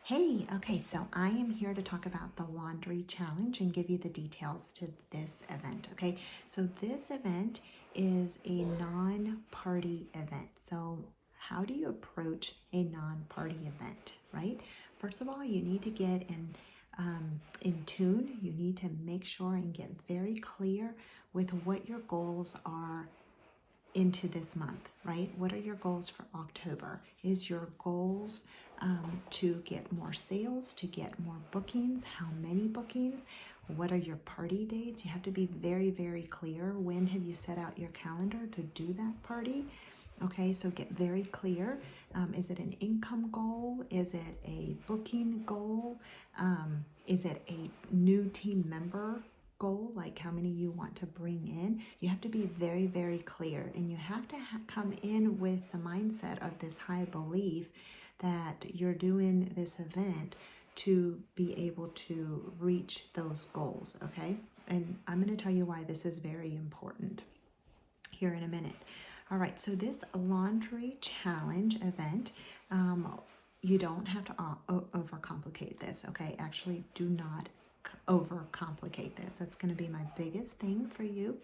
Hey, okay, so I am here to talk about the laundry challenge and give you the details to this event. Okay, so this event is a non-party event. So, how do you approach a non-party event, right? First of all, you need to get in tune. You need to make sure and get very clear with what your goals are into this month, right? What are your goals for October? Is your goals to get more sales, to get more bookings? How many bookings? What are your party dates? You have to be very, very clear. When have you set out your calendar to do that party? Okay, so get very clear. Is it an income goal? Is it a booking goal? Is it a new team member goal, like how many you want to bring in? You have to be very, very clear, and you have to come in with the mindset of this high belief that you're doing this event to be able to reach those goals, okay? And I'm going to tell you why this is very important here in a minute. All right, so this laundry challenge event, you don't have to overcomplicate this, okay? Actually, do not overcomplicate this. That's going to be my biggest thing for you.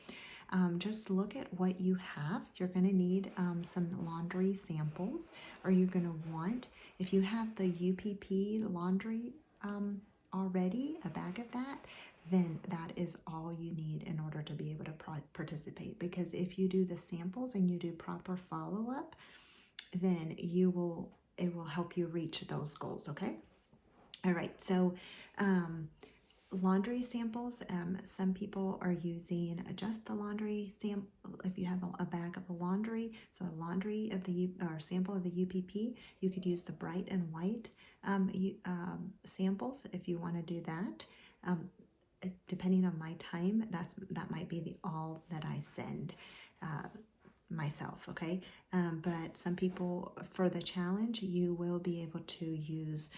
Just look at what you have. You're going to need some laundry samples, or you're going to want, if you have the UPP laundry already, a bag of that, then that is all you need in order to be able to participate. Because if you do the samples and you do proper follow-up, then it will help you reach those goals, okay? All right, so laundry samples, some people are using just the laundry sample. If you have a bag of a laundry, so a laundry of the or sample of the UPP, you could use the bright and white samples if you want to do that. Depending on my time, that might be the all that I send myself, okay? But some people, for the challenge, you will be able to use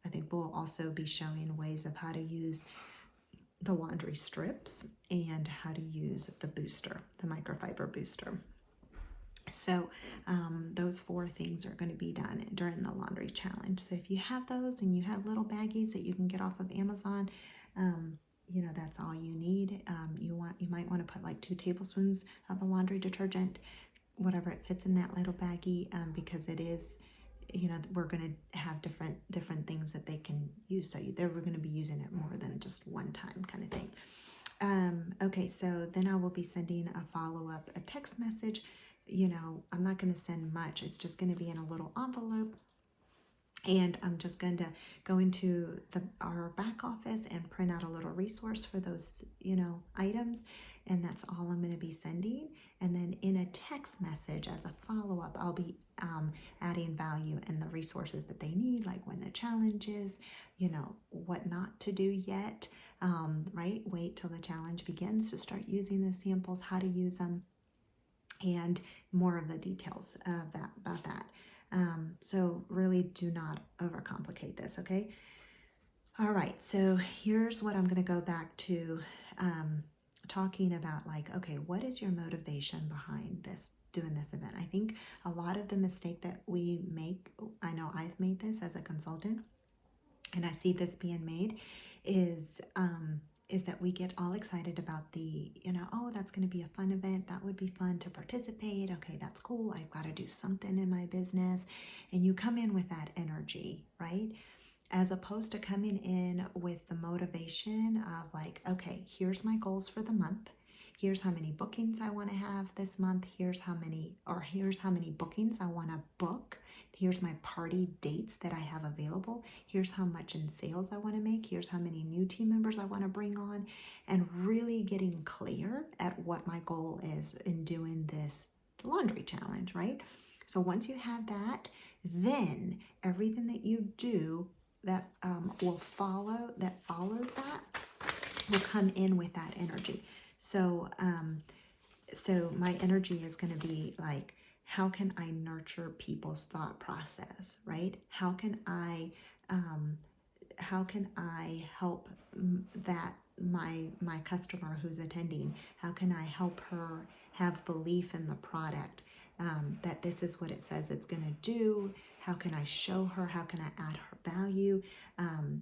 I think we'll also be showing ways of how to use the laundry strips and how to use the booster, the microfiber booster. So those four things are going to be done during the laundry challenge. So if you have those and you have little baggies that you can get off of Amazon, that's all you need. You might want to put like 2 tablespoons of a laundry detergent, whatever it fits in that little baggie, because it is, we're going to have different things that they can use. So we're going to be using it more than just one time kind of thing. Okay, so then I will be sending a follow-up, a text message. I'm not going to send much. It's just going to be in a little envelope. And I'm just going to go into our back office and print out a little resource for those, items. And that's all I'm going to be sending. And then in a text message as a follow-up, I'll be adding value and the resources that they need, like when the challenge is, what not to do yet, right? Wait till the challenge begins to start using those samples, how to use them, and more of the details of about that. So really do not overcomplicate this, okay? All right, so here's what I'm going to go back to talking about, like, okay, what is your motivation behind doing this event? I think a lot of the mistake that we make, I know I've made this as a consultant, and I see this being made, is that we get all excited about the, oh, that's going to be a fun event. That would be fun to participate. Okay, that's cool. I've got to do something in my business. And you come in with that energy, right? As opposed to coming in with the motivation of like, okay, here's my goals for the month. Here's how many bookings I want to have this month. Here's how many bookings I want to book. Here's my party dates that I have available. Here's how much in sales I want to make. Here's how many new team members I want to bring on. And really getting clear at what my goal is in doing this laundry challenge, right? So once you have that, then everything that you do that follows that will come in with that energy. So my energy is going to be like, how can I nurture people's thought process, right? How can I help that my customer who's attending? How can I help her have belief in the product? That this is what it says it's going to do. How can I show her? How can I add her value?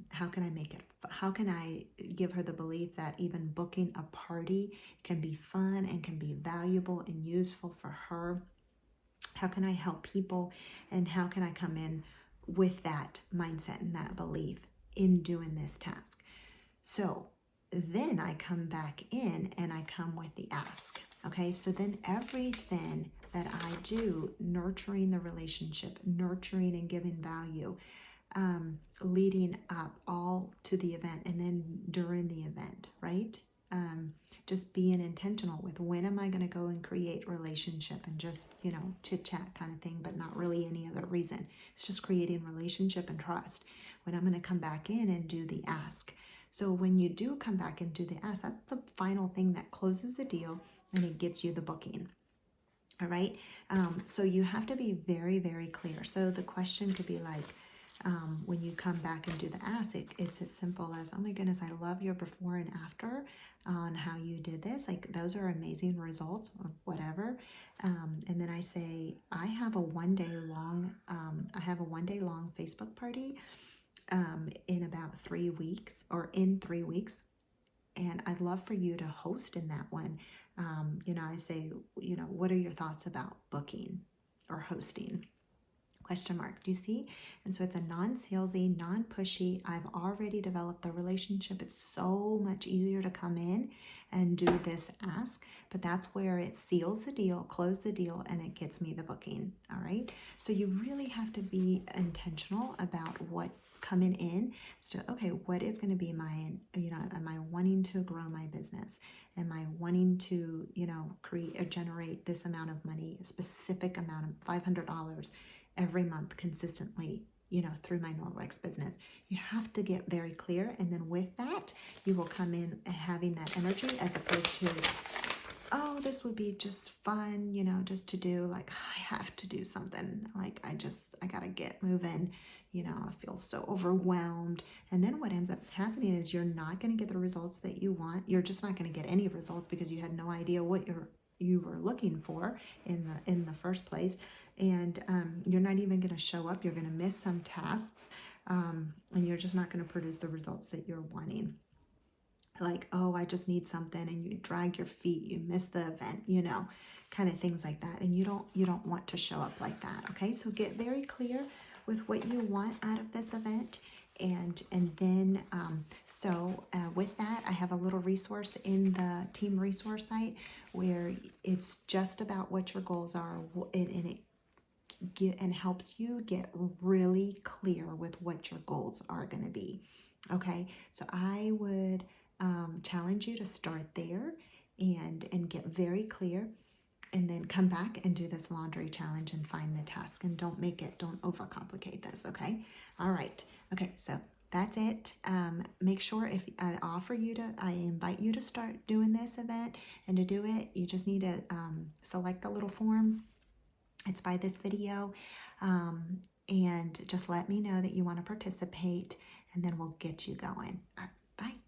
How can I make it, how can I give her the belief that even booking a party can be fun and can be valuable and useful for her? How can I help people? And how can I come in with that mindset and that belief in doing this task? So then I come back in and I come with the ask. Okay, so then everything that I do, nurturing the relationship, nurturing and giving value, leading up all to the event and then during the event, right? Just being intentional with when am I going to go and create relationship and just, chit chat kind of thing, but not really any other reason. It's just creating relationship and trust. When I'm going to come back in and do the ask. So when you do come back and do the ask, that's the final thing that closes the deal and it gets you the booking. All right. So you have to be very, very clear. So the question could be like, when you come back and do the ask, it's as simple as, oh my goodness, I love your before and after on how you did this. Like, those are amazing results or whatever. And then I say, I have a one day long Facebook party in about 3 weeks, or in 3 weeks. And I'd love for you to host in that one. I say, what are your thoughts about booking or hosting? Question mark. Do you see? And so it's a non-salesy, non-pushy. I've already developed the relationship. It's so much easier to come in and do this ask, but that's where it seals the deal, close the deal, and it gets me the booking. All right. So you really have to be intentional about what coming in. So, okay, what is going to be my, am I wanting to grow my business? Am I wanting to, create or generate this amount of money, a specific amount of $500 every month consistently, through my Norwex business? You have to get very clear. And then with that, you will come in having that energy, as opposed to, oh, this would be just fun, just to do, like, I have to do something. Like, I got to get moving. I feel so overwhelmed. And then what ends up happening is you're not going to get the results that you want. You're just not going to get any results because you had no idea what you were looking for in the first place. And you're not even going to show up. You're going to miss some tasks, and you're just not going to produce the results that you're wanting. Like, oh, I just need something, and you drag your feet, you miss the event, kind of things like that. And you don't want to show up like that. Okay, so get very clear with what you want out of this event. And then with that, I have a little resource in the team resource site where it's just about what your goals are, and it helps you get really clear with what your goals are going to be. Okay, so I would challenge you to start there and get very clear, and then come back and do this laundry challenge and find the task, and don't overcomplicate this. Okay. All right. Okay. So that's it. Make sure, if I invite you to start doing this event, and to do it, you just need to select the little form. It's by this video, and just let me know that you want to participate, and then we'll get you going. All right, bye.